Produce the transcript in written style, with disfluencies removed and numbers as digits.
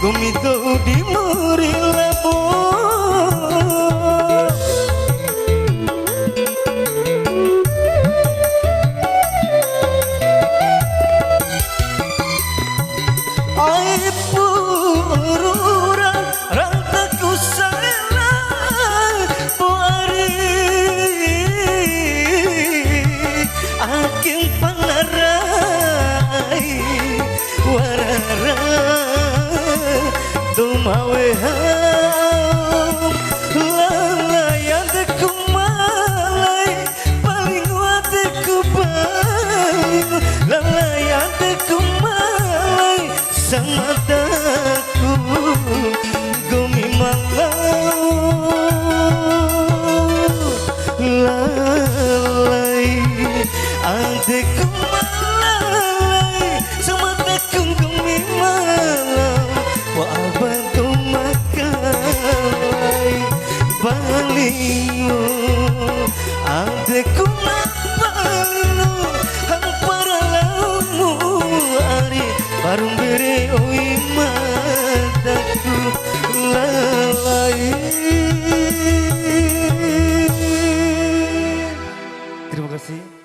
gumito di muri lebo ai pururan rantaku sana puari aking panarai warara dumawe lalayan deku malay paling wadeku paling lalayan deku malay sama daku gumi malau lalai adeku malay sama daku gumi malau wa abadu makalai balingo adeku balingo hang para laumu ari barung bere oi mataku lalai. Terima kasih.